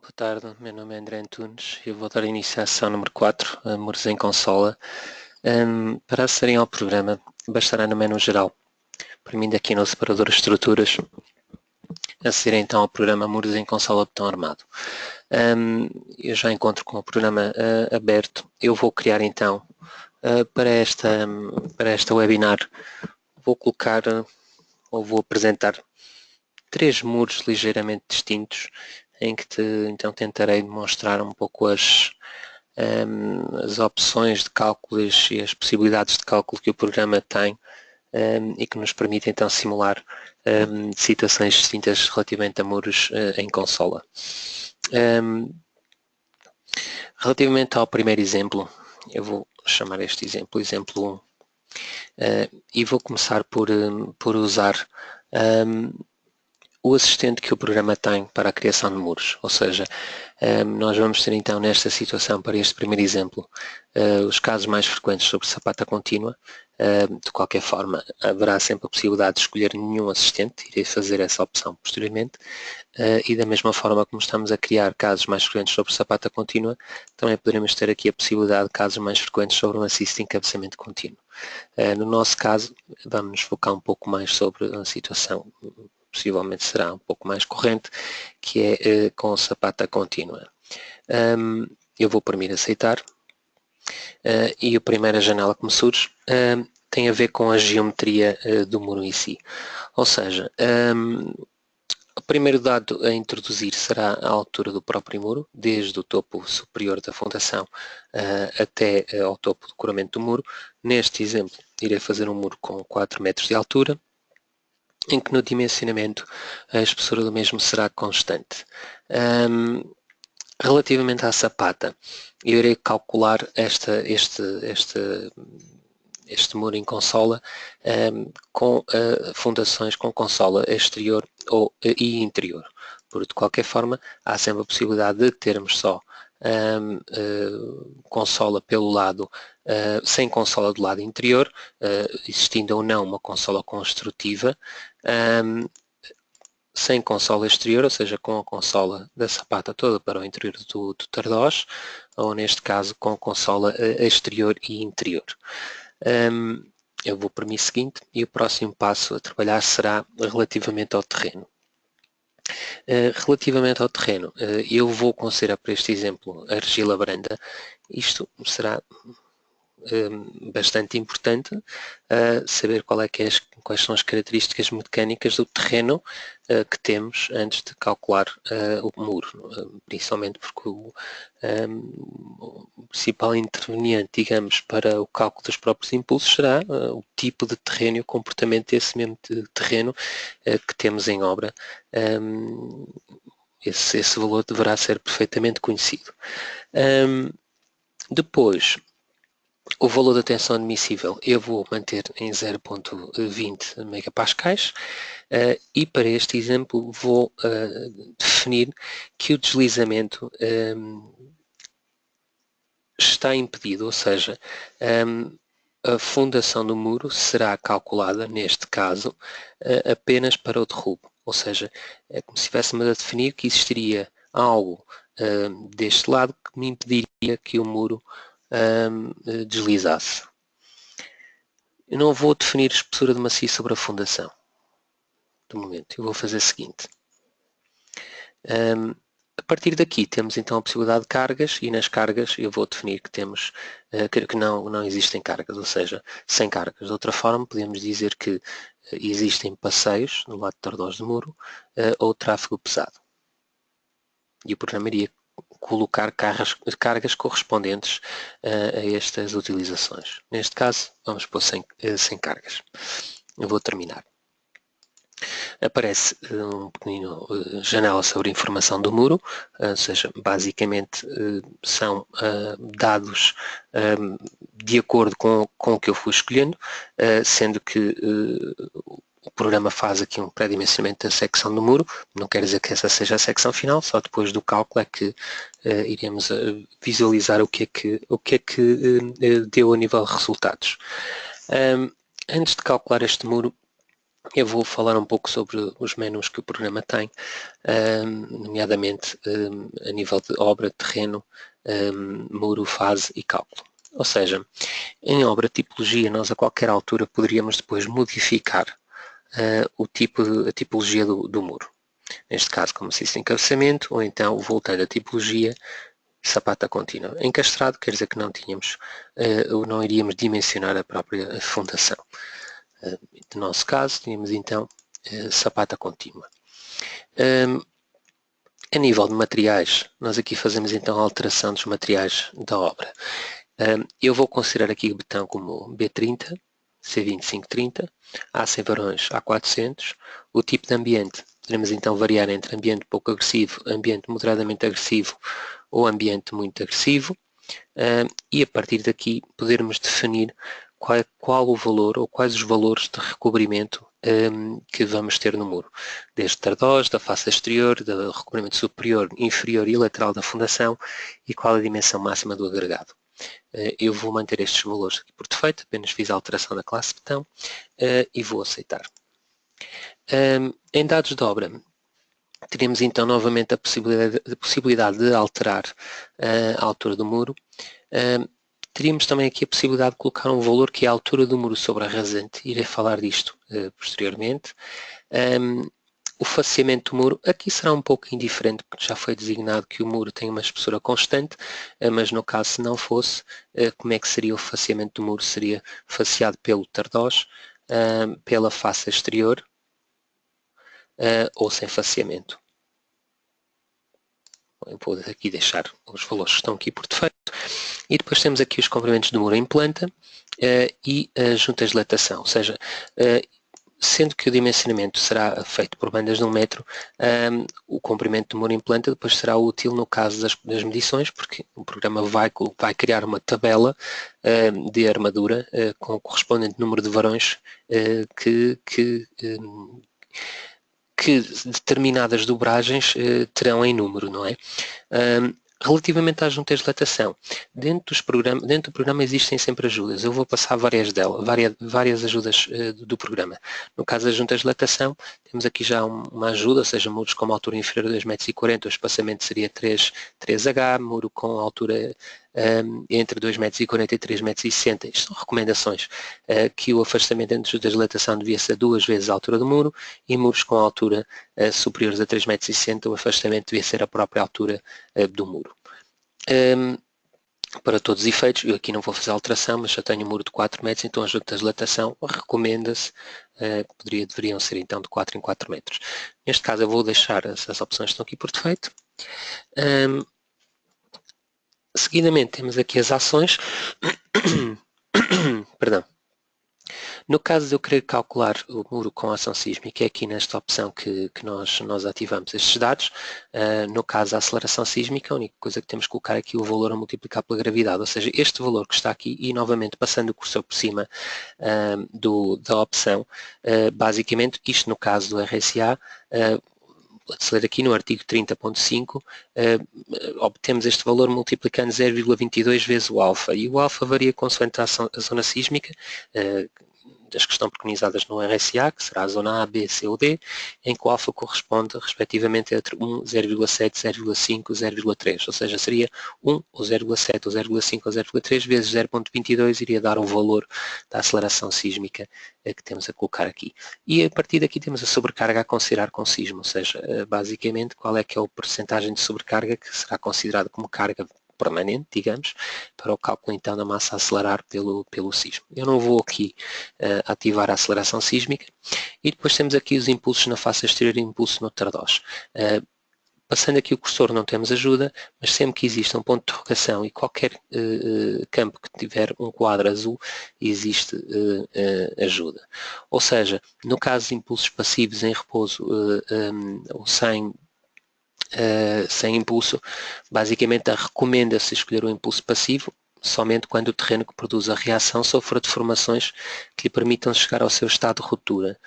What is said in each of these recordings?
Boa tarde, meu nome é André Antunes e eu vou dar início à sessão número 4, Muros em Consola. Para acederem ao programa, bastará no menu geral, premindo aqui no separador de estruturas, acederem então ao programa Muros em Consola botão armado. Eu já encontro com o programa aberto. Eu vou criar então, para esta webinar, vou colocar ou vou apresentar 3 muros ligeiramente distintos, em que então tentarei demonstrar um pouco as opções de cálculos e as possibilidades de cálculo que o programa tem e que nos permite então simular situações distintas relativamente a muros em consola. Relativamente ao primeiro exemplo, eu vou chamar este exemplo 1 e vou começar por usar o assistente que o programa tem para a criação de muros, ou seja, nós vamos ter então nesta situação, para este primeiro exemplo, os casos mais frequentes sobre sapata contínua. De qualquer forma, haverá sempre a possibilidade de escolher nenhum assistente, irei fazer essa opção posteriormente, e da mesma forma como estamos a criar casos mais frequentes sobre sapata contínua, também poderemos ter aqui a possibilidade de casos mais frequentes sobre um assist em cabeçamento contínuo. No nosso caso, vamos nos focar um pouco mais sobre a situação possivelmente será um pouco mais corrente, que é com sapata contínua. Eu vou primeiro aceitar e a primeira janela que me surge tem a ver com a geometria do muro em si. Ou seja, o primeiro dado a introduzir será a altura do próprio muro, desde o topo superior da fundação até ao topo do coramento do muro. Neste exemplo, irei fazer um muro com 4 metros de altura, em que no dimensionamento a espessura do mesmo será constante. Relativamente à sapata, eu irei calcular este muro em consola com fundações com consola exterior e interior. Porque de qualquer forma há sempre a possibilidade de termos só consola pelo lado, sem consola do lado interior, existindo ou não uma consola construtiva, sem consola exterior, ou seja, com a consola da sapata toda para o interior do tardós, ou neste caso com a consola exterior e interior. Eu vou para o seguinte e o próximo passo a trabalhar será relativamente ao terreno. Relativamente ao terreno, eu vou considerar para este exemplo argila branda. Isto será bastante importante saber quais são as características mecânicas do terreno que temos antes de calcular o muro, principalmente porque o principal interveniente, digamos, para o cálculo dos próprios impulsos será o tipo de terreno e o comportamento desse mesmo terreno que temos em obra. Esse valor deverá ser perfeitamente conhecido. Depois, o valor da tensão admissível eu vou manter em 0.20 megapascais e para este exemplo vou definir que o deslizamento está impedido, ou seja, a fundação do muro será calculada, neste caso, apenas para o derrubo. Ou seja, é como se estivéssemos a definir que existiria algo deste lado que me impediria que o muro deslizasse. Eu não vou definir espessura de maciço sobre a fundação. Do momento, eu vou fazer o seguinte. A partir daqui temos então a possibilidade de cargas e nas cargas eu vou definir que temos que não existem cargas, ou seja, sem cargas. De outra forma, podemos dizer que existem passeios no lado tardós do muro ou tráfego pesado. E o programa iria colocar cargas correspondentes a estas utilizações. Neste caso, vamos pôr sem cargas. Eu vou terminar. Aparece um pequenino janela sobre a informação do muro, ou seja, basicamente são dados de acordo com o que eu fui escolhendo, sendo que o programa faz aqui um pré-dimensionamento da secção do muro, não quer dizer que essa seja a secção final, só depois do cálculo é que iremos visualizar o que é que deu a nível de resultados. Antes de calcular este muro, Eu vou falar um pouco sobre os menus que o programa tem, nomeadamente a nível de obra, terreno, muro, fase e cálculo. Ou seja, em obra tipologia, nós a qualquer altura poderíamos depois modificar a tipologia do muro. Neste caso, como se disse, encabeçamento, ou então, voltando à tipologia, sapata contínua. Encastrado quer dizer que não tínhamos, ou não iríamos dimensionar a própria fundação. No nosso caso, tínhamos então sapata contínua. A nível de materiais, nós aqui fazemos então a alteração dos materiais da obra. Eu vou considerar aqui o betão como B30, C2530, aço em varões A400. O tipo de ambiente, podemos então variar entre ambiente pouco agressivo, ambiente moderadamente agressivo ou ambiente muito agressivo. E a partir daqui podermos definir qual o valor ou quais os valores de recobrimento que vamos ter no muro, desde tardós, da face exterior, do recobrimento superior, inferior e lateral da fundação e qual a dimensão máxima do agregado. Eu vou manter estes valores aqui por defeito, apenas fiz a alteração da classe betão e vou aceitar. Em dados de obra, teremos então novamente a possibilidade de alterar a altura do muro. Teríamos também aqui a possibilidade de colocar um valor que é a altura do muro sobre a rasante. Irei falar disto posteriormente. O faceamento do muro, aqui será um pouco indiferente, porque já foi designado que o muro tem uma espessura constante, mas no caso se não fosse, como é que seria o faceamento do muro? Seria faceado pelo tardós, pela face exterior ou sem faceamento. Eu vou aqui deixar os valores que estão aqui por defeito. E depois temos aqui os comprimentos do muro em planta e as juntas de dilatação, ou seja, sendo que o dimensionamento será feito por bandas de 1 metro, o comprimento do muro em planta depois será útil no caso das medições, porque o programa vai criar uma tabela de armadura com o correspondente número de varões que determinadas dobragens terão em número, não é? Relativamente às juntas de dilatação, dentro do programa existem sempre ajudas. Eu vou passar várias ajudas do programa. No caso das juntas de dilatação, temos aqui já uma ajuda, ou seja, muros com uma altura inferior a 2,40 m, o espaçamento seria 3H, muro com altura entre 2,40 m e 3,60 m. Isto são recomendações que o afastamento entre juntas de dilatação devia ser 2 vezes a altura do muro e muros com altura superiores a 3,60 m, o afastamento devia ser a própria altura do muro. Para todos os efeitos, eu aqui não vou fazer alteração, mas já tenho um muro de 4 metros, então as juntas de dilatação recomenda-se, deveriam ser então de 4 em 4 metros. Neste caso eu vou deixar as opções que estão aqui por defeito. Seguidamente temos aqui as ações. Perdão. No caso de eu querer calcular o muro com ação sísmica, é aqui nesta opção que nós ativamos estes dados. No caso da aceleração sísmica, a única coisa que temos que colocar aqui é o valor a multiplicar pela gravidade, ou seja, este valor que está aqui e novamente passando o cursor por cima da opção, basicamente isto no caso do RSA, se ler aqui no artigo 30.5, obtemos este valor multiplicando 0,22 vezes o alfa, e o alfa varia consoante a zona sísmica, das que estão preconizadas no RSA, que será a zona A, B, C ou D, em que o alfa corresponde respectivamente entre 1, 0,7, 0,5 e 0,3, ou seja, seria 1 ou 0,7 ou 0,5 ou 0,3 vezes 0,22 iria dar o valor da aceleração sísmica que temos a colocar aqui. E a partir daqui temos a sobrecarga a considerar com sismo, ou seja, basicamente qual é que é a percentagem de sobrecarga que será considerada como carga permanente, digamos, para o cálculo então da massa a acelerar pelo sismo. Eu não vou aqui ativar a aceleração sísmica e depois temos aqui os impulsos na face exterior e impulso no tardós. Passando aqui o cursor não temos ajuda, mas sempre que existe um ponto de interrogação e qualquer campo que tiver um quadro azul, existe ajuda. Ou seja, no caso de impulsos passivos em repouso ou sem impulso, basicamente recomenda-se escolher o impulso passivo somente quando o terreno que produz a reação sofra deformações que lhe permitam chegar ao seu estado de ruptura.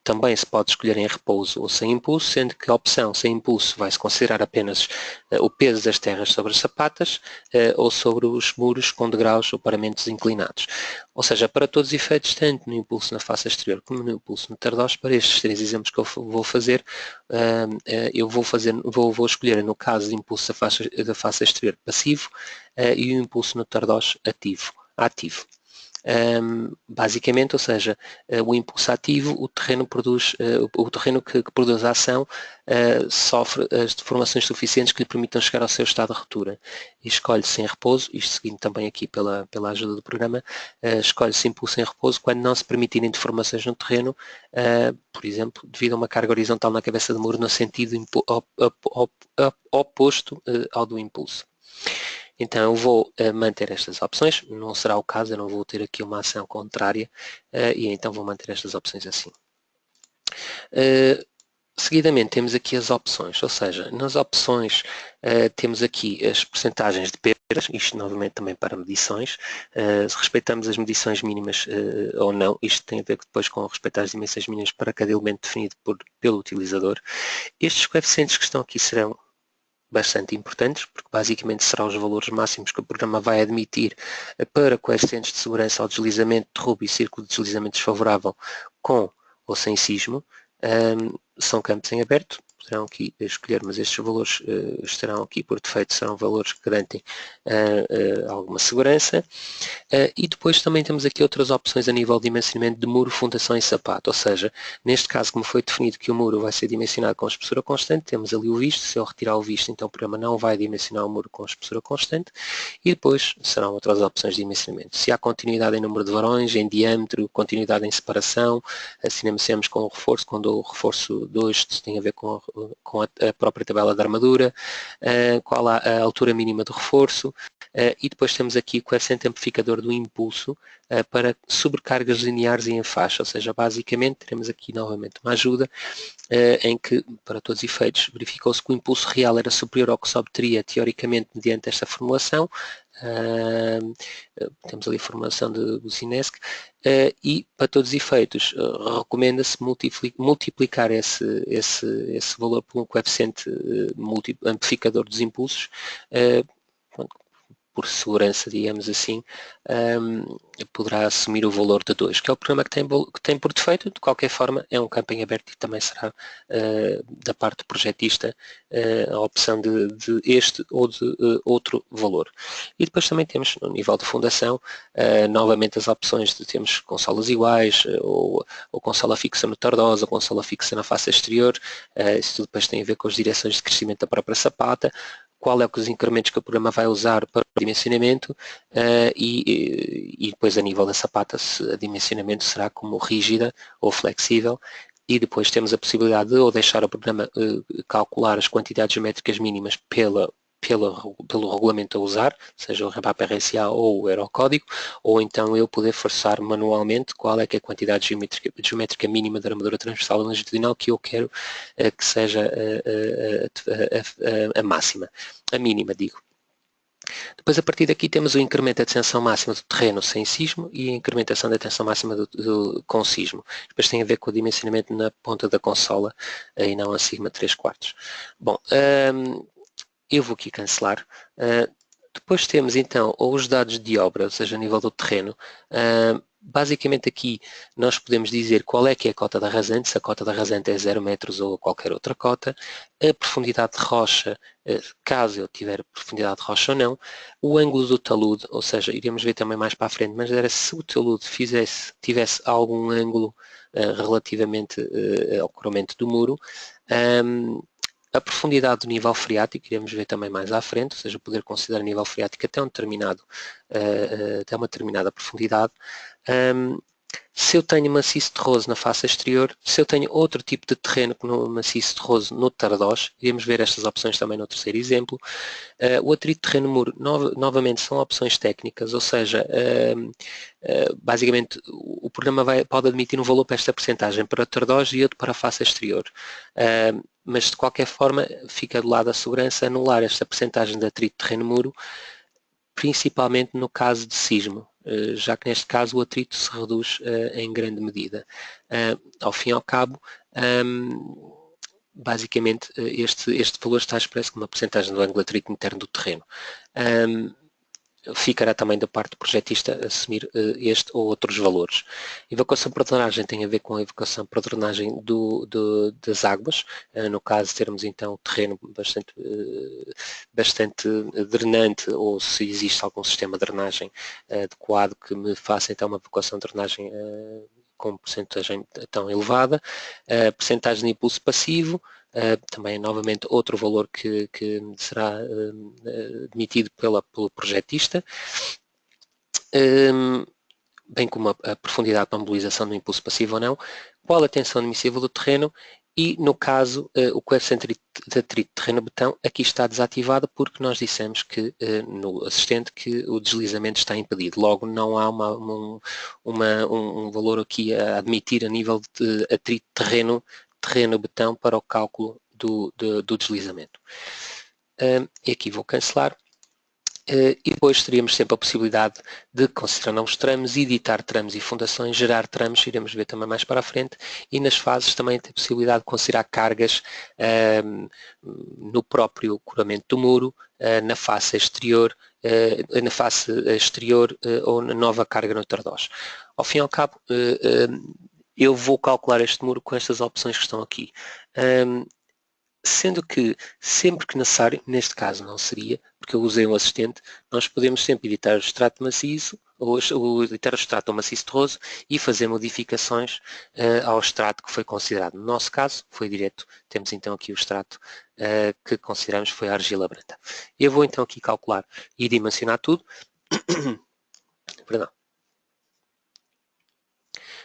Também se pode escolher em repouso ou sem impulso, sendo que a opção sem impulso vai-se considerar apenas o peso das terras sobre as sapatas ou sobre os muros com degraus ou paramentos inclinados. Ou seja, para todos os efeitos, tanto no impulso na face exterior como no impulso no tardós, para estes 3 exemplos que eu vou fazer, eu vou escolher, no caso de impulso da face exterior, passivo e o impulso no tardós ativo. Basicamente, ou seja, o impulso ativo, o terreno que produz a ação sofre as deformações suficientes que lhe permitam chegar ao seu estado de ruptura e escolhe-se em repouso, isto seguindo também aqui pela ajuda do programa, escolhe-se impulso em repouso quando não se permitirem deformações no terreno, por exemplo, devido a uma carga horizontal na cabeça do muro no sentido oposto ao do impulso. Então eu vou manter estas opções, não será o caso, eu não vou ter aqui uma ação contrária e então vou manter estas opções assim. Seguidamente temos aqui as opções, ou seja, nas opções temos aqui as percentagens de perdas, isto novamente também para medições, se respeitamos as medições mínimas ou não, isto tem a ver depois com respeitar as dimensões mínimas para cada elemento definido pelo utilizador. Estes coeficientes que estão aqui serão bastante importantes, porque basicamente serão os valores máximos que o programa vai admitir para coeficientes de segurança ao deslizamento de derrubo e círculo de deslizamento desfavorável com ou sem sismo. São campos em aberto, poderão aqui escolher, mas estes valores estarão aqui por defeito, serão valores que garantem alguma segurança. E depois também temos aqui outras opções a nível de dimensionamento de muro, fundação e sapato, ou seja, neste caso, como foi definido que o muro vai ser dimensionado com espessura constante, temos ali o visto, se eu retirar o visto, então o programa não vai dimensionar o muro com espessura constante, e depois serão outras opções de dimensionamento. Se há continuidade em número de varões, em diâmetro, continuidade em separação, assim negociamos com o reforço, quando o reforço 2 tem a ver com a própria tabela de armadura, qual a altura mínima do reforço, e depois temos aqui o coeficiente amplificador do impulso para sobrecargas lineares e em faixa, ou seja, basicamente teremos aqui novamente uma ajuda em que, para todos os efeitos, verificou-se que o impulso real era superior ao que se obteria teoricamente mediante esta formulação. Temos ali a formulação de Bucinesc e, para todos os efeitos, recomenda-se multiplicar esse valor por um coeficiente amplificador dos impulsos, por segurança, digamos assim, poderá assumir o valor de 2, que é o programa que tem por defeito. De qualquer forma, é um campo em aberto e também será da parte do projetista a opção de este ou de outro valor. E depois também temos, no nível de fundação, novamente as opções de termos consolas iguais, ou consola fixa no tardosa, ou consola fixa na face exterior. Isso tudo depois tem a ver com as direções de crescimento da própria sapata, qual é os incrementos que o programa vai usar para o dimensionamento e depois a nível da sapata se o dimensionamento será como rígida ou flexível, e depois temos a possibilidade de ou deixar o programa calcular as quantidades geométricas mínimas pelo regulamento a usar, seja o REMAP RSA ou o Aerocódigo, ou então eu poder forçar manualmente qual é que é a quantidade geométrica mínima da armadura transversal e longitudinal que eu quero que seja a máxima, a mínima, digo. Depois, a partir daqui, temos o incremento da tensão máxima do terreno sem sismo e a incrementação da tensão máxima com sismo. Depois tem a ver com o dimensionamento na ponta da consola e não acima de 3/4. Bom, eu vou aqui cancelar. Depois temos então os dados de obra, ou seja, a nível do terreno. Basicamente aqui nós podemos dizer qual é que é a cota da rasante, se a cota da rasante é 0 metros ou qualquer outra cota, a profundidade de rocha, caso eu tiver profundidade de rocha ou não, o ângulo do talude, ou seja, iremos ver também mais para a frente, mas era se o talude tivesse algum ângulo relativamente ao corrimento do muro, a profundidade do nível freático, iremos ver também mais à frente, ou seja, poder considerar nível freático até até uma determinada profundidade. Se eu tenho maciço terroso na face exterior, se eu tenho outro tipo de terreno que no maciço terroso no tardós, iremos ver estas opções também no terceiro exemplo. O atrito terreno-muro, novamente, são opções técnicas, ou seja, basicamente o programa pode admitir um valor para esta percentagem para tardós e outro para a face exterior. Mas de qualquer forma fica do lado a segurança anular esta percentagem de atrito terreno-muro, principalmente no caso de sismo. já que neste caso o atrito se reduz em grande medida. Ao fim e ao cabo, basicamente este valor está expresso como uma porcentagem do ângulo de atrito interno do terreno. Ficará também da parte do projetista assumir este ou outros valores. Evacuação por drenagem tem a ver com a evacuação por drenagem das águas, no caso termos então o terreno bastante drenante, ou se existe algum sistema de drenagem adequado que me faça então uma evacuação de drenagem com porcentagem tão elevada. Porcentagem de impulso passivo, também novamente outro valor que será admitido pelo projetista, bem como a profundidade para a mobilização do impulso passivo ou não, qual a tensão admissível do terreno e, no caso, o coeficiente de atrito terreno-betão aqui está desativado porque nós dissemos que no assistente que o deslizamento está impedido. Logo, não há um valor aqui a admitir a nível de atrito terreno-betão para o cálculo do deslizamento. E aqui vou cancelar. E depois teríamos sempre a possibilidade de considerar novos tramos, editar tramos e fundações, gerar tramos, iremos ver também mais para a frente, e nas fases também tem a possibilidade de considerar cargas no próprio coramento do muro, na face exterior, ou na nova carga no tardós. Ao fim e ao cabo, eu vou calcular este muro com estas opções que estão aqui. Sendo que, sempre que necessário, neste caso não seria, porque eu usei um assistente, nós podemos sempre editar o extrato maciço, ou editar o extrato ao maciço terroso e fazer modificações ao extrato que foi considerado. No nosso caso, foi direto, temos então aqui o extrato que consideramos foi a argila branca. Eu vou então aqui calcular e dimensionar tudo. Perdão.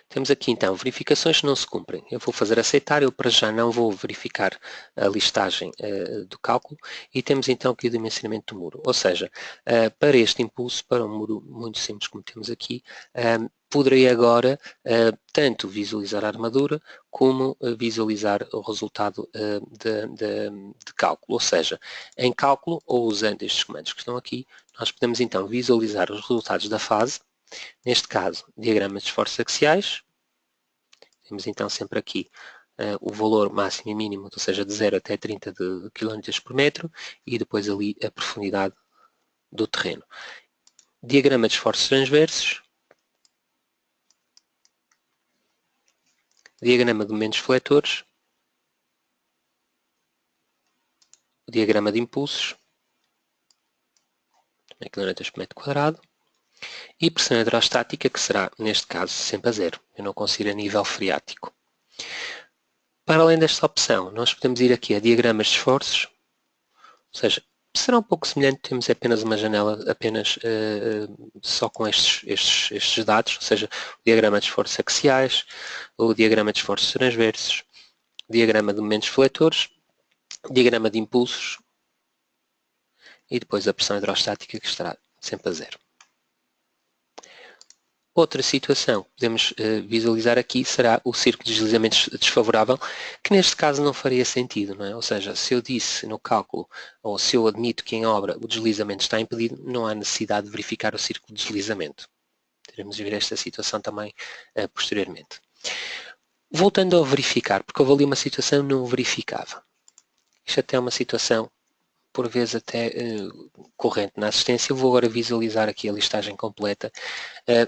Temos aqui então verificações que não se cumprem. Eu vou fazer aceitar, eu para já não vou verificar a listagem do cálculo e temos então aqui o dimensionamento do muro. Ou seja, para este impulso, para um muro muito simples como temos aqui, poderei agora tanto visualizar a armadura como visualizar o resultado de cálculo. Ou seja, em cálculo ou usando estes comandos que estão aqui, nós podemos então visualizar os resultados da fase. Neste caso, diagrama de esforços axiais. Temos então sempre aqui o valor máximo e mínimo, ou seja, de 0 até 30 de km por metro, e depois ali a profundidade do terreno. Diagrama de esforços transversos. Diagrama de momentos fletores. O diagrama de impulsos. Km por metro quadrado. E pressão hidrostática, que será, neste caso, sempre a 0. Eu não consigo a nível freático. Para além desta opção, nós podemos ir aqui a diagramas de esforços, ou seja, será um pouco semelhante, temos apenas uma janela só com estes dados, ou seja, o diagrama de esforços axiais, o diagrama de esforços transversos, o diagrama de momentos fletores, o diagrama de impulsos e depois a pressão hidrostática, que estará sempre a 0. Outra situação que podemos visualizar aqui será o círculo de deslizamentos desfavorável, que neste caso não faria sentido, não é? Ou seja, se eu disse no cálculo, ou se eu admito que em obra o deslizamento está impedido, não há necessidade de verificar o círculo de deslizamento. Teremos de ver esta situação também posteriormente. Voltando ao verificar, porque houve ali uma situação que não verificava. Isto até é uma situação por vezes até corrente na assistência. Eu vou agora visualizar aqui a listagem completa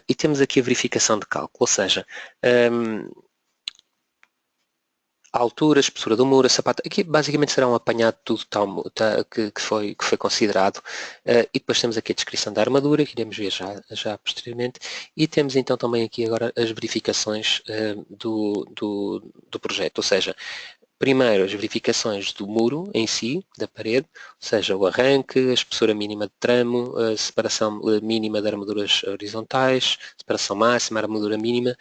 e temos aqui a verificação de cálculo, ou seja, a altura, a espessura do muro, a sapata, aqui basicamente será um apanhado de tudo que foi considerado e depois temos aqui a descrição da armadura, que iremos ver já posteriormente, e temos então também aqui agora as verificações do projeto, ou seja, primeiro, as verificações do muro em si, da parede, ou seja, o arranque, a espessura mínima de tramo, a separação mínima de armaduras horizontais, separação máxima, a armadura mínima,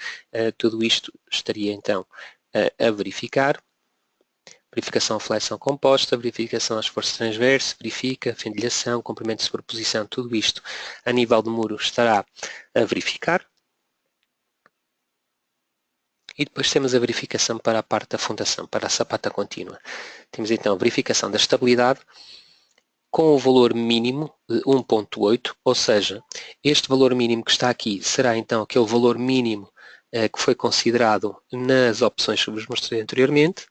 tudo isto estaria então a verificar. Verificação flexão composta, verificação às forças transversas, verifica, fendilhação, comprimento de superposição, tudo isto a nível do muro estará a verificar. E depois temos a verificação para a parte da fundação, para a sapata contínua. Temos então a verificação da estabilidade, com o valor mínimo de 1.8, ou seja, este valor mínimo que está aqui será então aquele valor mínimo que foi considerado nas opções que vos mostrei anteriormente.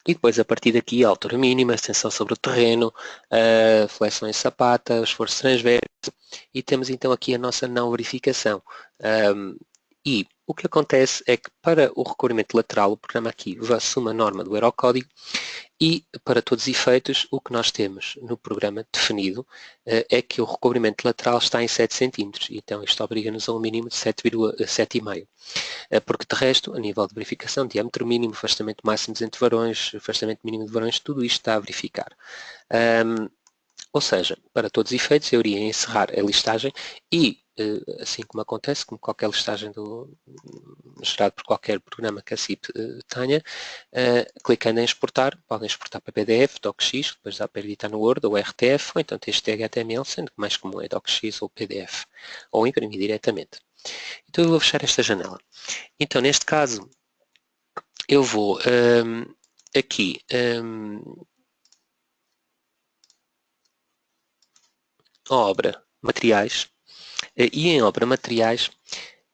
E depois, a partir daqui, a altura mínima, a extensão sobre o terreno, a flexão em sapata, o esforço transverso, e temos então aqui a nossa não verificação. E o que acontece é que para o recolhimento lateral, o programa aqui assume a norma do Eurocódigo e, para todos os efeitos, o que nós temos no programa definido é que o recobrimento lateral está em 7 cm. Então, isto obriga-nos a um mínimo de 7,5. Porque, de resto, a nível de verificação, diâmetro mínimo, afastamento máximo entre varões, afastamento mínimo de varões, tudo isto está a verificar. Ou seja, para todos os efeitos, eu iria encerrar a listagem e, assim como acontece, como qualquer listagem gerada por qualquer programa que a CIP tenha, clicando em exportar, podem exportar para PDF, DocX, depois dá para editar no Word ou RTF, ou então texto HTML, sendo que mais comum é DocX ou PDF, ou imprimir diretamente. Então eu vou fechar esta janela. Então, neste caso, eu vou aqui obra materiais, e em obra materiais,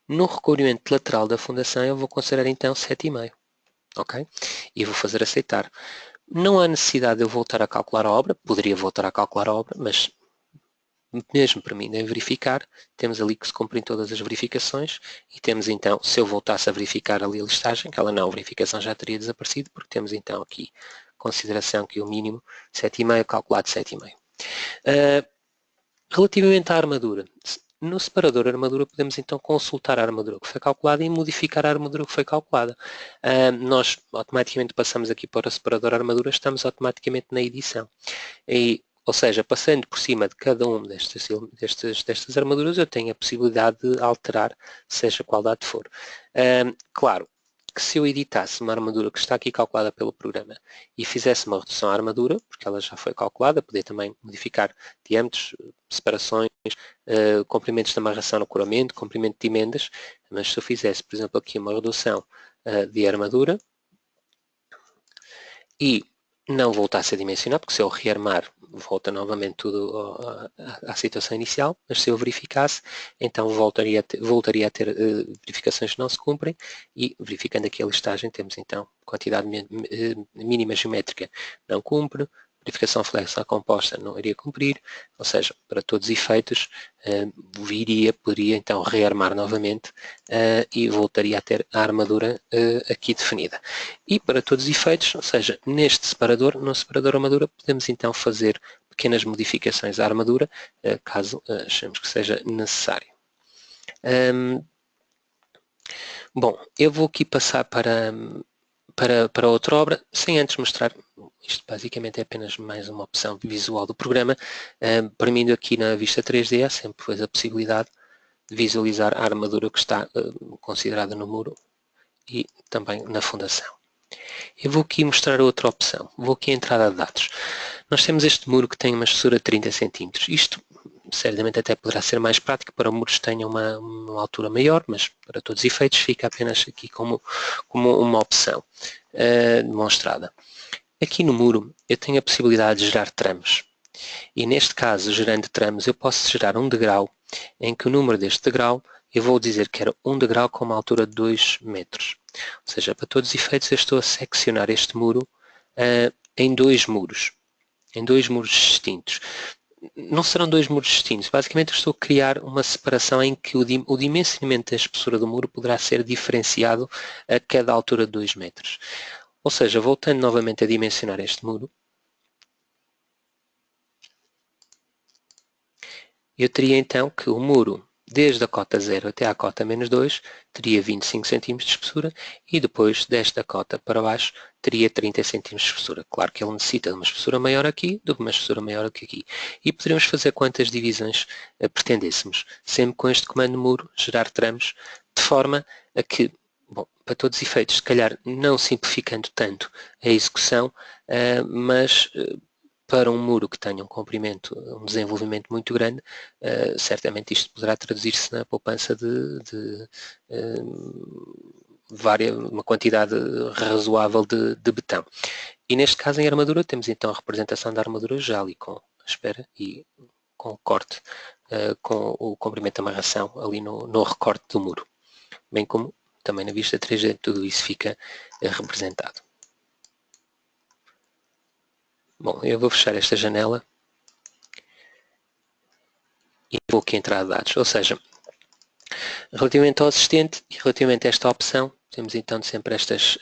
no recolhimento lateral da fundação, eu vou considerar então 7,5. Ok? E vou fazer aceitar. Não há necessidade de eu voltar a calcular a obra, poderia voltar a calcular a obra, mas mesmo para mim, de verificar, temos ali que se cumprem todas as verificações e temos então, se eu voltasse a verificar ali a listagem, que ela não, a verificação já teria desaparecido, porque temos então aqui consideração que o mínimo 7,5 calculado 7,5. Relativamente à armadura, no separador armadura podemos então consultar a armadura que foi calculada e modificar a armadura que foi calculada. Nós automaticamente passamos aqui para o separador armadura, estamos automaticamente na edição. Ou seja, passando por cima de cada um destas armaduras, eu tenho a possibilidade de alterar, seja qual dado for. Claro que se eu editasse uma armadura que está aqui calculada pelo programa e fizesse uma redução à armadura, porque ela já foi calculada, poder também modificar diâmetros, separações, comprimentos de amarração no coramento, comprimento de emendas, mas se eu fizesse, por exemplo, aqui uma redução de armadura e não voltasse a dimensionar, porque se eu rearmar volta novamente tudo à situação inicial, mas se eu verificasse, então voltaria a ter verificações que não se cumprem e verificando aqui a listagem temos então quantidade mínima geométrica não cumpre, verificação flexa composta não iria cumprir, ou seja, para todos os efeitos poderia então rearmar novamente e voltaria a ter a armadura aqui definida. E para todos os efeitos, ou seja, neste separador, no separador armadura, podemos então fazer pequenas modificações à armadura, caso achemos que seja necessário. Bom, eu vou aqui passar para outra obra, sem antes mostrar, isto basicamente é apenas mais uma opção visual do programa, permitindo aqui na vista 3D há sempre a possibilidade de visualizar a armadura que está considerada no muro e também na fundação. Eu vou aqui mostrar outra opção, vou aqui à entrada de dados. Nós temos este muro que tem uma espessura de 30 cm, isto certamente até poderá ser mais prático para muros que tenham uma altura maior, mas para todos os efeitos fica apenas aqui como uma opção demonstrada. Aqui no muro eu tenho a possibilidade de gerar tramos e neste caso, gerando tramos, eu posso gerar um degrau em que o número deste degrau eu vou dizer que era um degrau com uma altura de 2 metros. Ou seja, para todos os efeitos eu estou a seccionar este muro em dois muros distintos. Não serão dois muros distintos, basicamente eu estou a criar uma separação em que o dimensionamento da espessura do muro poderá ser diferenciado a cada altura de 2 metros. Ou seja, voltando novamente a dimensionar este muro, eu teria então que o muro, desde a cota 0 até à cota menos 2, teria 25 cm de espessura e depois desta cota para baixo teria 30 cm de espessura. Claro que ele necessita de uma espessura maior aqui do que uma espessura maior do que aqui. E poderíamos fazer quantas divisões pretendêssemos, sempre com este comando muro, gerar tramos, de forma a que, bom, para todos os efeitos, se calhar não simplificando tanto a execução, mas para um muro que tenha um comprimento, um desenvolvimento muito grande, certamente isto poderá traduzir-se na poupança de uma quantidade razoável de betão. E neste caso em armadura temos então a representação da armadura já ali com espera, e com o corte, com o comprimento de amarração ali no recorte do muro. Bem como também na vista 3D tudo isso fica representado. Bom, eu vou fechar esta janela e vou aqui entrar dados, ou seja, relativamente ao assistente e relativamente a esta opção, temos então sempre estas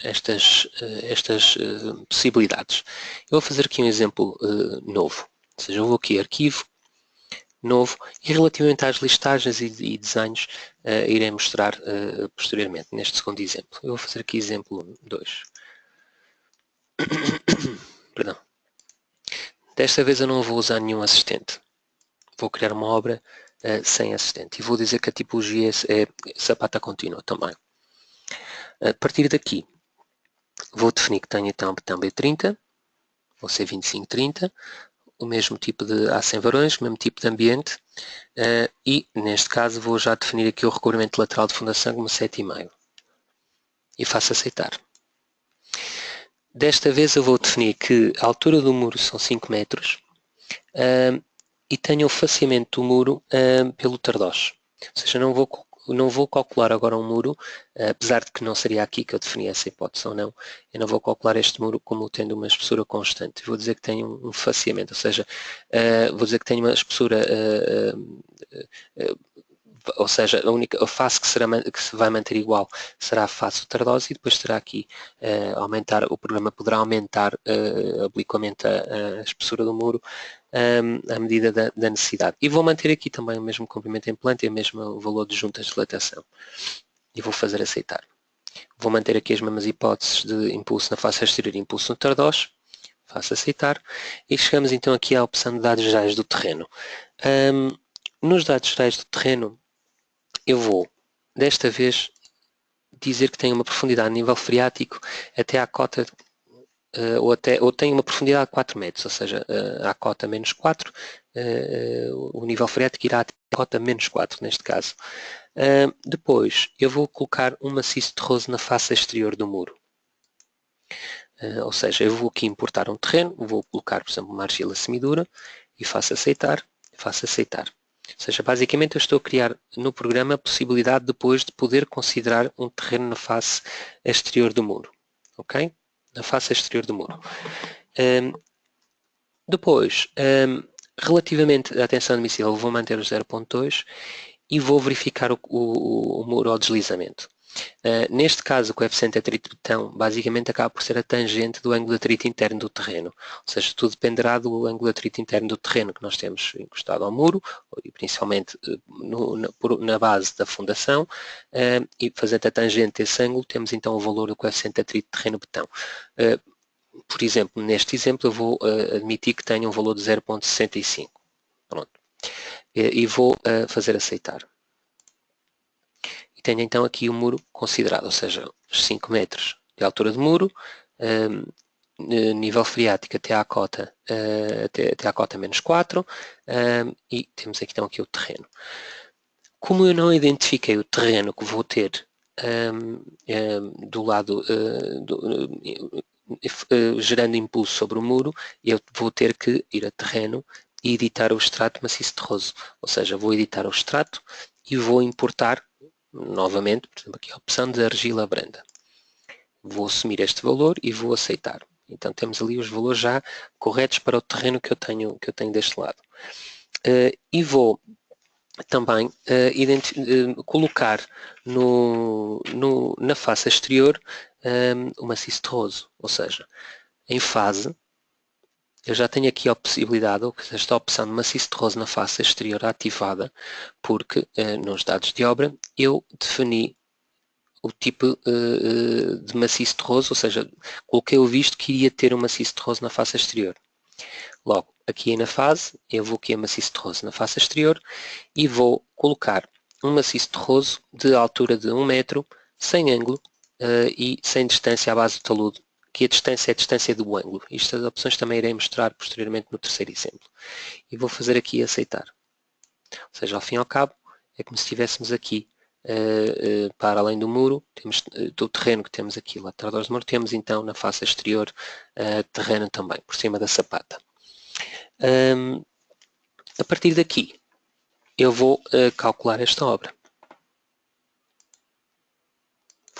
possibilidades. Eu vou fazer aqui um exemplo novo, ou seja, eu vou aqui arquivo, novo, e relativamente às listagens e desenhos irei mostrar posteriormente, neste segundo exemplo. Eu vou fazer aqui exemplo 2. Perdão. Desta vez eu não vou usar nenhum assistente. Vou criar uma obra sem assistente. E vou dizer que a tipologia é sapata contínua também. A partir daqui, vou definir que tenho então botão B30, vou ser 2530, o mesmo tipo de A100 varões, o mesmo tipo de ambiente, e neste caso vou já definir aqui o recobrimento lateral de fundação como 7,5. E faço aceitar. Desta vez eu vou definir que a altura do muro são 5 metros e tenho o faciamento do muro pelo Tardós. Ou seja, não vou calcular agora um muro, apesar de que não seria aqui que eu definia essa hipótese ou não, eu não vou calcular este muro como tendo uma espessura constante. Vou dizer que tem um faciamento, ou seja, vou dizer que tem uma espessura, ou seja, a face que se vai manter igual será a face do Tardós e depois terá aqui o programa poderá aumentar obliquamente a espessura do muro à medida da necessidade. E vou manter aqui também o mesmo comprimento em planta e o mesmo valor de juntas de dilatação. E vou fazer aceitar. Vou manter aqui as mesmas hipóteses de impulso na face exterior e impulso no Tardós. Faço aceitar. E chegamos então aqui à opção de dados gerais do terreno. Nos dados gerais do terreno, eu vou, desta vez, dizer que tem uma profundidade a nível freático até à cota, ou tem uma profundidade de 4 metros, ou seja, à cota menos 4, o nível freático irá até a cota menos 4, neste caso. Depois, eu vou colocar um maciço terroso na face exterior do muro. Ou seja, eu vou aqui importar um terreno, vou colocar, por exemplo, uma argila semidura e faço aceitar. Ou seja, basicamente eu estou a criar no programa a possibilidade depois de poder considerar um terreno na face exterior do muro. Ok? Na face exterior do muro. Depois, relativamente à tensão admissível, eu vou manter o 0.2 e vou verificar o muro ao deslizamento. Neste caso, o coeficiente de atrito de betão basicamente acaba por ser a tangente do ângulo de atrito interno do terreno. Ou seja, tudo dependerá do ângulo de atrito interno do terreno que nós temos encostado ao muro, e principalmente na base da fundação, e fazendo a tangente desse ângulo, temos então o valor do coeficiente de atrito de terreno-betão. Por exemplo, neste exemplo, eu vou admitir que tenha um valor de 0.65. Pronto. E vou fazer aceitar. Tenho então aqui o muro considerado, ou seja, os 5 metros de altura de muro, nível freático até à cota, até à cota menos 4, e temos aqui, então aqui o terreno. Como eu não identifiquei o terreno que vou ter do lado gerando impulso sobre o muro, eu vou ter que ir a terreno e editar o extrato maciço terroso, ou seja, vou editar o extrato e vou importar novamente, por exemplo, aqui a opção de argila branda. Vou assumir este valor e vou aceitar. Então temos ali os valores já corretos para o terreno que eu tenho deste lado. E vou também colocar na face exterior o maciço terroso, ou seja, em fase, eu já tenho aqui a possibilidade, ou esta opção de maciço terroso na face exterior ativada, porque nos dados de obra eu defini o tipo de maciço terroso, ou seja, coloquei o visto que iria ter um maciço terroso na face exterior. Logo, aqui na fase, eu vou aqui a maciço terroso na face exterior e vou colocar um maciço terroso de altura de 1 metro, sem ângulo e sem distância à base do talude, que a distância é a distância do ângulo. Estas opções também irei mostrar posteriormente no terceiro exemplo. E vou fazer aqui aceitar. Ou seja, ao fim e ao cabo, é como se estivéssemos aqui para além do muro, temos do terreno que temos aqui lá atrás do muro, temos então na face exterior terreno também, por cima da sapata. A partir daqui, eu vou calcular esta obra.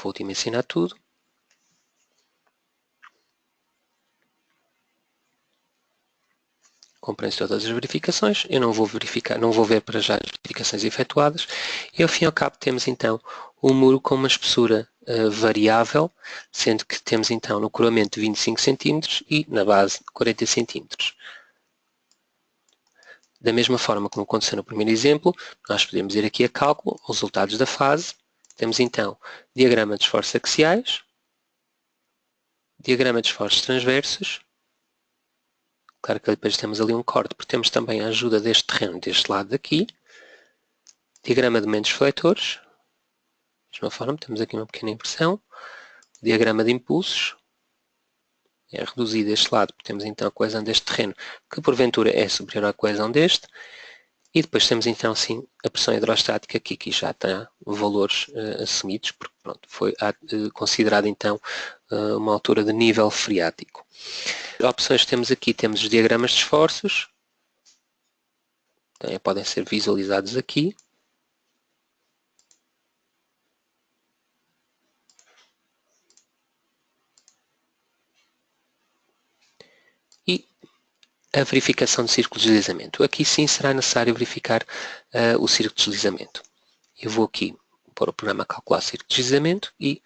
Vou dimensionar tudo. Compreendo todas as verificações. Eu não vou verificar, não vou ver para já as verificações efetuadas. E ao fim e ao cabo temos então o muro com uma espessura variável, sendo que temos então no coramento 25 cm e na base 40 cm. Da mesma forma como aconteceu no primeiro exemplo, nós podemos ir aqui a cálculo, resultados da fase. Temos então diagrama de esforços axiais, diagrama de esforços transversos. Claro que depois temos ali um corte, porque temos também a ajuda deste terreno deste lado daqui. Diagrama de momentos fletores. Da mesma forma, temos aqui uma pequena inversão. Diagrama de impulsos. É reduzido este lado, porque temos então a coesão deste terreno, que porventura é superior à coesão deste. E depois temos então sim a pressão hidrostática, que aqui já está valores assumidos, porque pronto, foi considerado então uma altura de nível freático. Opções que temos aqui, temos os diagramas de esforços, também podem ser visualizados aqui. E a verificação de círculo de deslizamento. Aqui sim será necessário verificar o círculo de deslizamento. Eu vou aqui pôr o programa a calcular o círculo de deslizamento e,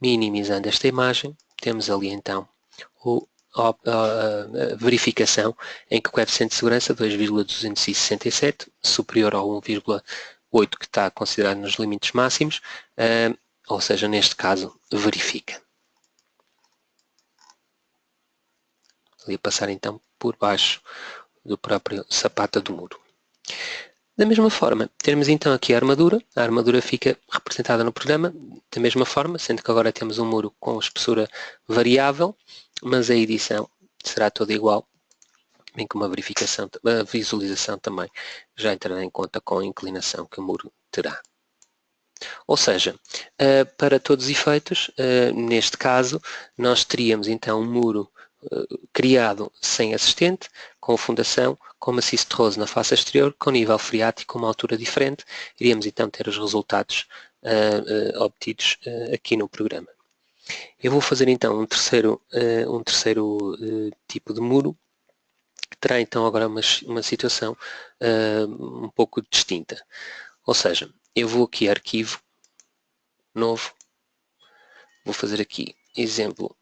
minimizando esta imagem, temos ali então a verificação em que o coeficiente de segurança 2,267 superior ao 1,8 que está considerado nos limites máximos, ou seja, neste caso, verifica. Ali a passar então por baixo do próprio sapata do muro. Da mesma forma, temos então aqui a armadura fica representada no programa da mesma forma, sendo que agora temos um muro com espessura variável, mas a edição será toda igual, bem como a visualização também já entrará em conta com a inclinação que o muro terá. Ou seja, para todos os efeitos, neste caso, nós teríamos então um muro criado sem assistente, com fundação, com maciço terroso na face exterior, com nível freático, com uma altura diferente. Iríamos então ter os resultados obtidos aqui no programa. Eu vou fazer então um terceiro tipo de muro, que terá então agora uma situação um pouco distinta. Ou seja, eu vou aqui a arquivo, novo, vou fazer aqui exemplo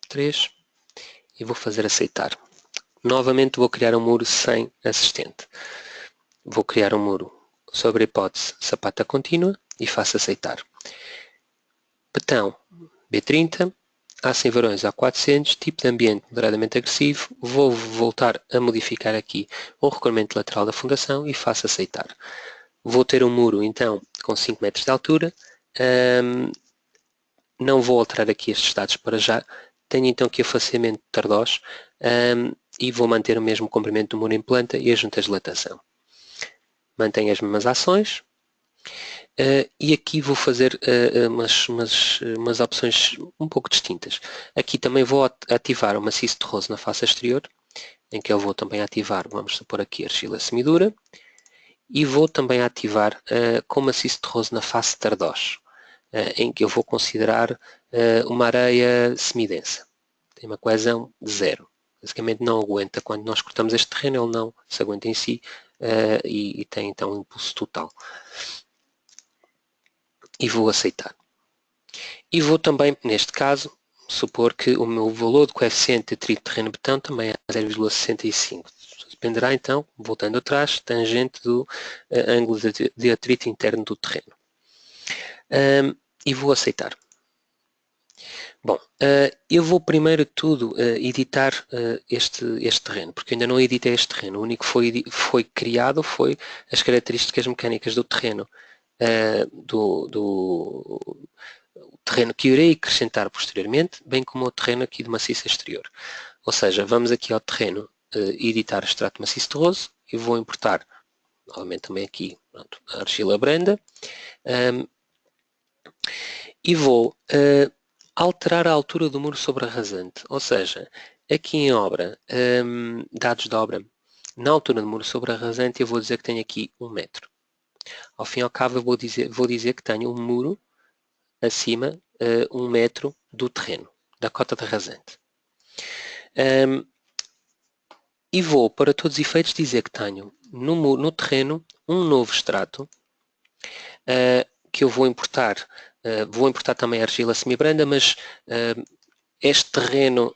3 e vou fazer aceitar. Novamente vou criar um muro sem assistente. Vou criar um muro sobre a hipótese sapata contínua e faço aceitar. Betão B30, aço em varões A400, tipo de ambiente moderadamente agressivo. Vou voltar a modificar aqui o recolhimento lateral da fundação e faço aceitar. Vou ter um muro então com 5 metros de altura. Não vou alterar aqui estes dados para já. Tenho então aqui o faceamento de Tardós e vou manter o mesmo comprimento do muro em planta e as juntas de dilatação. Mantenho as mesmas ações e aqui vou fazer umas opções um pouco distintas. Aqui também vou ativar o maciço terroso na face exterior, em que eu vou também ativar, vamos supor aqui, argila semidura, e vou também ativar com maciço terroso na face Tardós, em que eu vou considerar uma areia semidensa. Tem uma coesão de 0. Basicamente não aguenta. Quando nós cortamos este terreno, ele não se aguenta em si e tem então um impulso total. E vou aceitar. E vou também, neste caso, supor que o meu valor de coeficiente de atrito terreno-betão também é 0,65. Dependerá então, voltando atrás, tangente do ângulo de atrito interno do terreno. E vou aceitar. Bom, eu vou primeiro de tudo editar este terreno, porque eu ainda não editei este terreno. O único que foi criado foi as características mecânicas do terreno, do terreno que eu irei acrescentar posteriormente, bem como o terreno aqui de maciço exterior. Ou seja, vamos aqui ao terreno editar extrato maciço terroso e vou importar, novamente também aqui, pronto, a argila branda, e vou alterar a altura do muro sobre a rasante, ou seja, aqui em obra, dados de obra, na altura do muro sobre a rasante, eu vou dizer que tenho aqui 1 metro. Ao fim e ao cabo, eu vou dizer que tenho um muro acima 1 metro do terreno, da cota da rasante. E vou, para todos os efeitos, dizer que tenho no terreno um novo extrato que eu vou importar. Vou importar também a argila semibranda, mas este terreno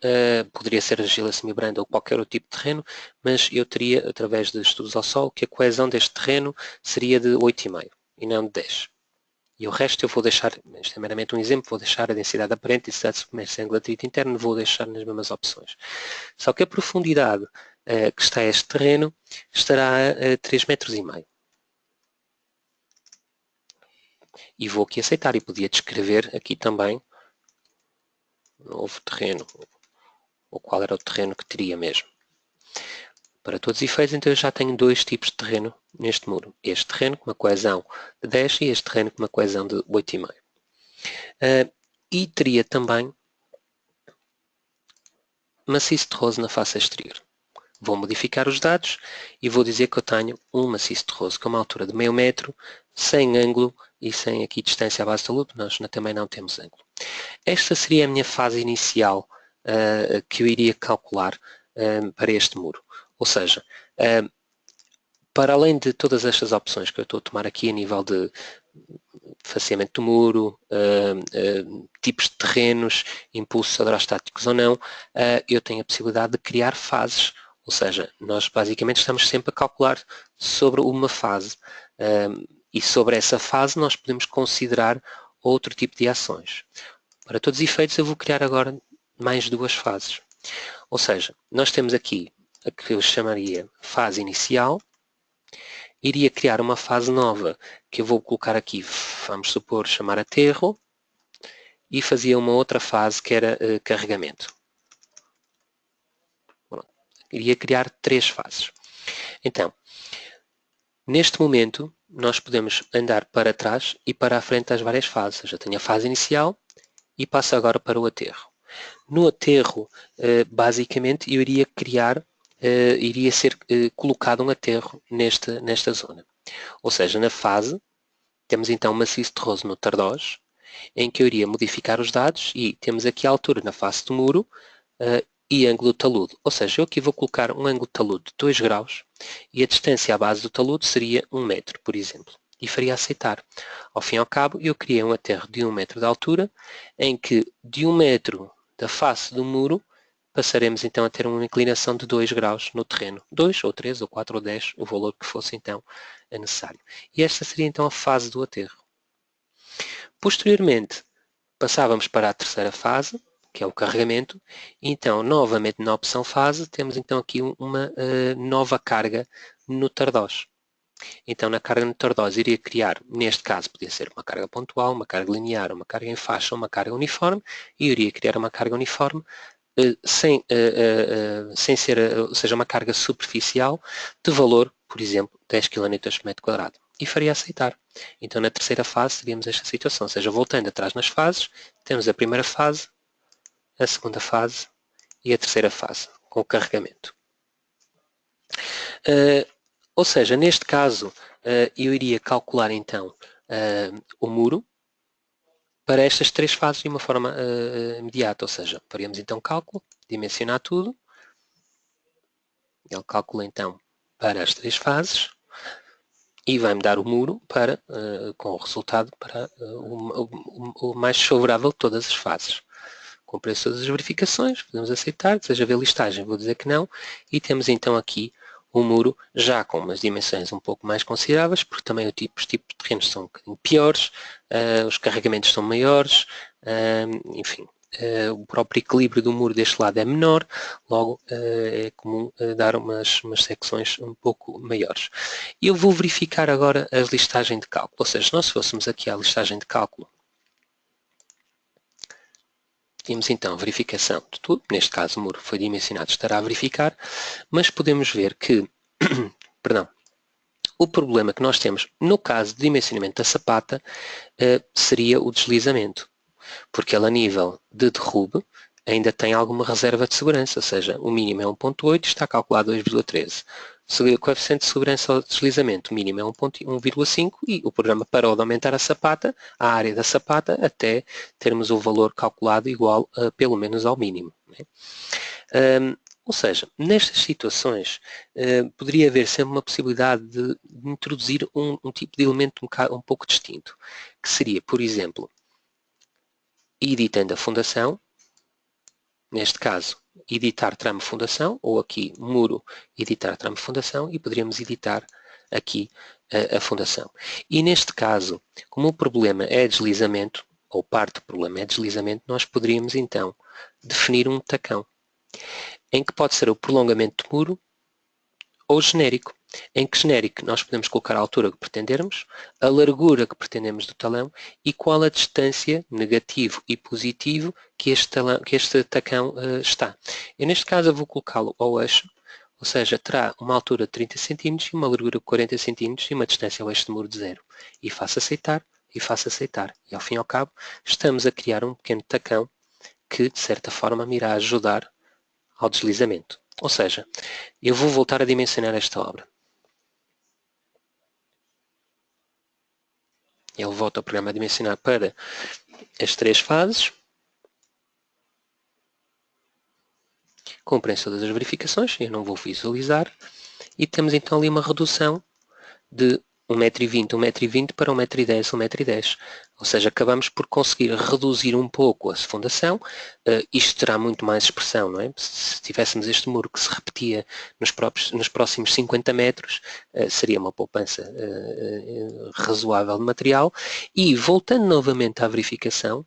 poderia ser argila semibranda ou qualquer outro tipo de terreno, mas eu teria, através de estudos ao solo, que a coesão deste terreno seria de 8,5 e não de 10. E o resto eu vou deixar, isto é meramente um exemplo, vou deixar a densidade aparente, densidade submersa e ângulo de atrito interno, vou deixar nas mesmas opções. Só que a profundidade que está a este terreno estará a 3,5 metros. E vou aqui aceitar e podia descrever aqui também novo terreno, ou qual era o terreno que teria mesmo. Para todos os efeitos, então eu já tenho dois tipos de terreno neste muro. Este terreno com uma coesão de 10 e este terreno com uma coesão de 8,5. E teria também maciço terroso na face exterior. Vou modificar os dados e vou dizer que eu tenho um maciço terroso com uma altura de meio metro, sem ângulo e sem aqui distância à base do talude, nós também não temos ângulo. Esta seria a minha fase inicial que eu iria calcular para este muro. Ou seja, para além de todas estas opções que eu estou a tomar aqui a nível de faseamento do muro, tipos de terrenos, impulsos hidrostáticos ou não, eu tenho a possibilidade de criar fases. Ou seja, nós basicamente estamos sempre a calcular sobre uma fase e sobre essa fase nós podemos considerar outro tipo de ações. Para todos os efeitos eu vou criar agora mais duas fases. Ou seja, nós temos aqui a que eu chamaria fase inicial, iria criar uma fase nova que eu vou colocar aqui, vamos supor, chamar aterro, e fazia uma outra fase que era carregamento. Pronto. Iria criar 3 fases. Então, neste momento, nós podemos andar para trás e para a frente das várias fases. Já tenho a fase inicial e passo agora para o aterro. No aterro, basicamente, eu iria criar, iria ser colocado um aterro nesta zona. Ou seja, na fase, temos então maciço terroso no Tardós, em que eu iria modificar os dados e temos aqui a altura na face do muro e ângulo do talude. Ou seja, eu aqui vou colocar um ângulo de talude de 2 graus e a distância à base do talude seria 1 metro, por exemplo. E faria aceitar. Ao fim e ao cabo, eu criei um aterro de 1 metro de altura, em que de 1 metro da face do muro, passaremos então a ter uma inclinação de 2 graus no terreno. 2, ou 3, ou 4, ou 10, o valor que fosse então necessário. E esta seria então a fase do aterro. Posteriormente, passávamos para a terceira fase, que é o carregamento, e então, novamente na opção fase, temos então aqui uma nova carga no Tardós. Então, na carga no Tardós iria criar, neste caso, podia ser uma carga pontual, uma carga linear, uma carga em faixa, uma carga uniforme, e iria criar uma carga uniforme sem ser, ou seja, uma carga superficial de valor, por exemplo, 10 kN por metro quadrado. E faria aceitar. Então, na terceira fase, teríamos esta situação. Ou seja, voltando atrás nas fases, temos a primeira fase, a segunda fase e a terceira fase, com o carregamento. Ou seja, neste caso, eu iria calcular então o muro para estas 3 fases de uma forma imediata. Ou seja, faríamos então cálculo, dimensionar tudo. Ele calcula então para as 3 fases e vai-me dar o muro para, com o resultado para o mais favorável de todas as fases. Cumpre todas as verificações, podemos aceitar, deseja ver listagem, vou dizer que não, e temos então aqui o muro já com umas dimensões um pouco mais consideráveis, porque também os tipos de terrenos são um bocadinho piores, os carregamentos são maiores, enfim, o próprio equilíbrio do muro deste lado é menor, logo é comum dar umas secções um pouco maiores. E eu vou verificar agora a listagem de cálculo, ou seja, se nós fôssemos aqui à listagem de cálculo, temos então a verificação de tudo, neste caso o muro foi dimensionado, estará a verificar, mas podemos ver que, perdão, o problema que nós temos no caso de dimensionamento da sapata seria o deslizamento, porque ela a nível de derrube ainda tem alguma reserva de segurança, ou seja, o mínimo é 1.8, está calculado 2,13. O coeficiente de segurança ao deslizamento, o mínimo é 1.5 e o programa parou de aumentar a sapata, a área da sapata, até termos o valor calculado igual pelo menos ao mínimo. Ou seja, nestas situações poderia haver sempre uma possibilidade de introduzir um tipo de elemento um pouco distinto, que seria, por exemplo, editando a fundação, neste caso, editar tramo fundação, ou aqui muro, editar tramo fundação, e poderíamos editar aqui a fundação. E neste caso, como o problema é deslizamento, ou parte do problema é deslizamento, nós poderíamos então definir um tacão, em que pode ser o prolongamento de muro ou genérico. Em que genérico nós podemos colocar a altura que pretendermos, a largura que pretendemos do talão e qual a distância, negativo e positivo, que este tacão está. Eu neste caso eu vou colocá-lo ao eixo, ou seja, terá uma altura de 30 cm e uma largura de 40 cm e uma distância ao eixo de muro de 0. E faço aceitar, e faço aceitar. E ao fim e ao cabo estamos a criar um pequeno tacão que de certa forma me irá ajudar ao deslizamento. Ou seja, eu vou voltar a dimensionar esta obra. Ele volta ao programa a dimensionar para as 3 fases. Cumpre-se todas as verificações, eu não vou visualizar. E temos então ali uma redução de 1,20 m, 1,20 m para 1,10 m, 1,10 m. Ou seja, acabamos por conseguir reduzir um pouco a fundação. Isto terá muito mais expressão, não é? Se tivéssemos este muro que se repetia nos próximos 50 metros, seria uma poupança razoável de material. E voltando novamente à verificação,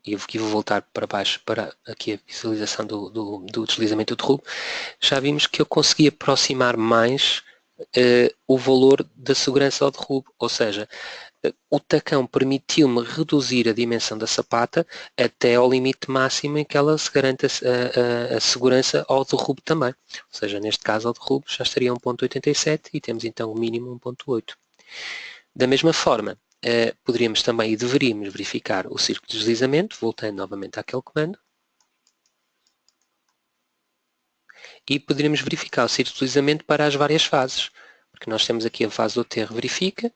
e aqui vou voltar para baixo para aqui a visualização do deslizamento do derrubo, já vimos que eu consegui aproximar mais o valor da segurança ao derrubo, ou seja, o tacão permitiu-me reduzir a dimensão da sapata até ao limite máximo em que ela se garante a segurança ao derrubo também. Ou seja, neste caso ao derrubo já estaria 1.87 e temos então o mínimo 1.8. Da mesma forma, poderíamos também e deveríamos verificar o círculo de deslizamento, voltando novamente àquele comando. E poderíamos verificar o círculo de deslizamento para as várias fases, porque nós temos aqui a fase do aterro verifica,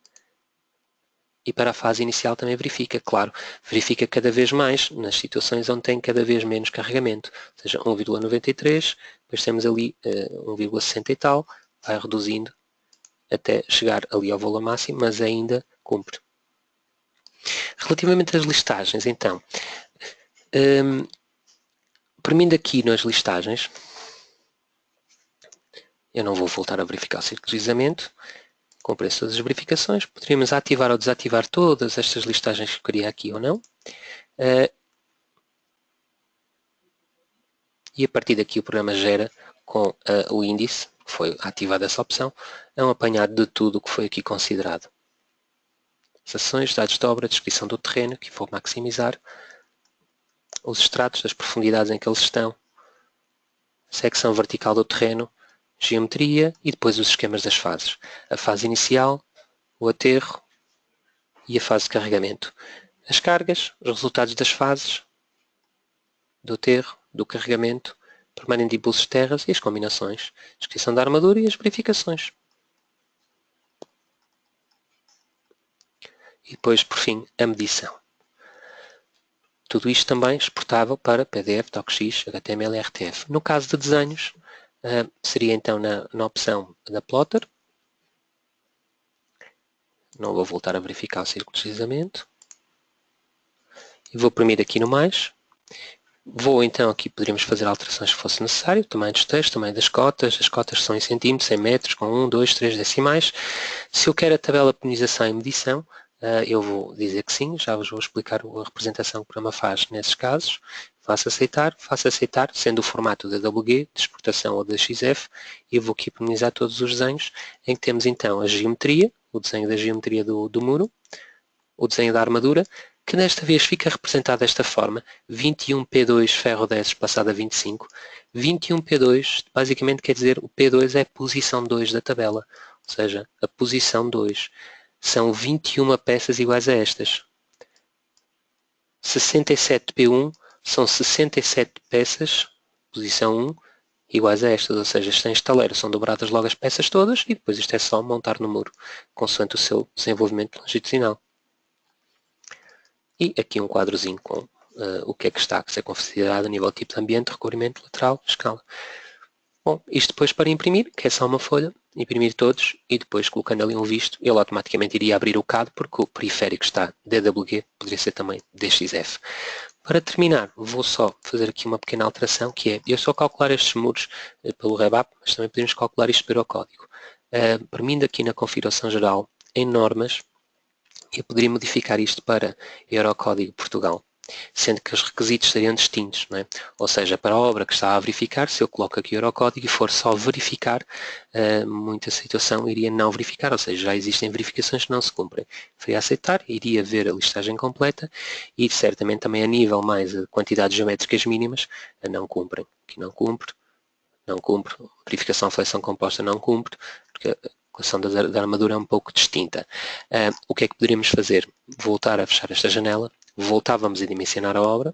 e para a fase inicial também verifica, claro, verifica cada vez mais nas situações onde tem cada vez menos carregamento, ou seja, 1,93, depois temos ali 1,60 e tal, vai reduzindo até chegar ali ao valor máximo, mas ainda cumpre. Relativamente às listagens, então, permitindo aqui nas listagens, eu não vou voltar a verificar o círculo de deslizamento, cumpre todas as verificações, poderíamos ativar ou desativar todas estas listagens que eu queria aqui ou não. E a partir daqui o programa gera com o índice, que foi ativada essa opção, é um apanhado de tudo o que foi aqui considerado. Ações, dados de obra, descrição do terreno, que vou maximizar, os extratos das profundidades em que eles estão, secção vertical do terreno, geometria e depois os esquemas das fases. A fase inicial, o aterro e a fase de carregamento. As cargas, os resultados das fases, do aterro, do carregamento, permanente de impulsos de terras e as combinações, descrição da armadura e as verificações. E depois, por fim, a medição. Tudo isto também exportável para PDF, DocX, HTML e RTF. No caso de desenhos, seria então na opção da Plotter. Não vou voltar a verificar o círculo de deslizamento. E vou oprimir aqui no mais. Vou então aqui, poderíamos fazer alterações que fosse necessário, tamanho dos textos, tamanho das cotas, as cotas são em centímetros, em metros, com 1, 2, 3 decimais. Se eu quero a tabela de penização e medição, eu vou dizer que sim, já vos vou explicar a representação que o programa faz nesses casos. Faço aceitar, sendo o formato da WG, de exportação ou da XF, e eu vou aqui penizar todos os desenhos, em que temos então a geometria, o desenho da geometria do muro, o desenho da armadura, que desta vez fica representado desta forma, 21P2 ferro 10 passado a 25. 21P2 basicamente quer dizer o P2 é a posição 2 da tabela, ou seja, a posição 2. São 21 peças iguais a estas, 67P1 são 67 peças, posição 1, iguais a estas, ou seja, isto em estaleiro são dobradas logo as peças todas e depois isto é só montar no muro, consoante o seu desenvolvimento longitudinal. E aqui um quadrozinho com o que é que está a ser considerado a nível tipo de ambiente, recorrimento, lateral, escala. Bom, isto depois para imprimir, que é só uma folha, imprimir todos e depois colocando ali um visto, ele automaticamente iria abrir o CAD porque o periférico está DWG, poderia ser também DXF. Para terminar, vou só fazer aqui uma pequena alteração, que é, eu só calcular estes muros pelo RevApp, mas também podemos calcular isto pelo código. Permitindo aqui na configuração geral, em normas, eu poderia modificar isto para Eurocódigo Portugal, sendo que os requisitos seriam distintos, não é? Ou seja, para a obra que está a verificar, se eu coloco aqui Eurocódigo e for só verificar, muita situação iria não verificar, ou seja, já existem verificações que não se cumprem. Faria aceitar, iria ver a listagem completa e certamente também a nível mais a quantidades geométricas mínimas não cumprem. Aqui não cumpre, verificação de flexão composta não cumpre, porque a equação da armadura é um pouco distinta. O que é que poderíamos fazer? Voltar a fechar esta janela, voltávamos a dimensionar a obra,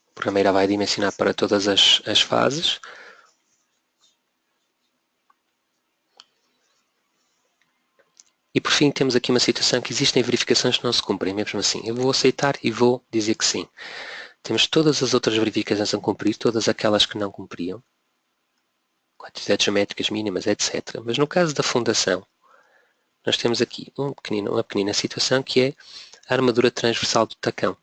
o programa irá vai dimensionar para todas as fases, e por fim temos aqui uma situação que existem verificações que não se cumprem, mesmo assim. Eu vou aceitar e vou dizer que sim. Temos todas as outras verificações a cumprir, todas aquelas que não cumpriam, quantidades geométricas mínimas, etc. Mas no caso da fundação, nós temos aqui uma pequenina situação que é a armadura transversal do tacão,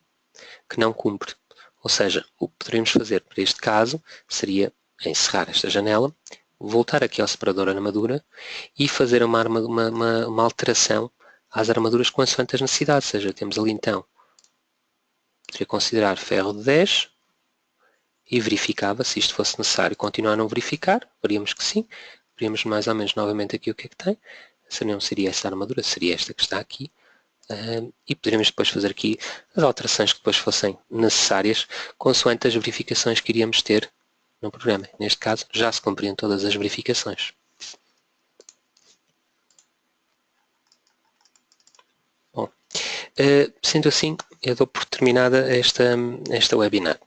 que não cumpre. Ou seja, o que poderíamos fazer para este caso seria encerrar esta janela, voltar aqui ao separador armadura e fazer uma alteração às armaduras consoante as necessidades. Ou seja, temos ali então, poderia considerar ferro de 10 e verificava se isto fosse necessário continuar a não verificar, veríamos que sim, veríamos mais ou menos novamente aqui o que é que tem. Não seria esta armadura, seria esta que está aqui. E poderíamos depois fazer aqui as alterações que depois fossem necessárias, consoante as verificações que iríamos ter no programa. Neste caso, já se cumpriam todas as verificações. Bom, sendo assim, eu dou por terminada esta webinar.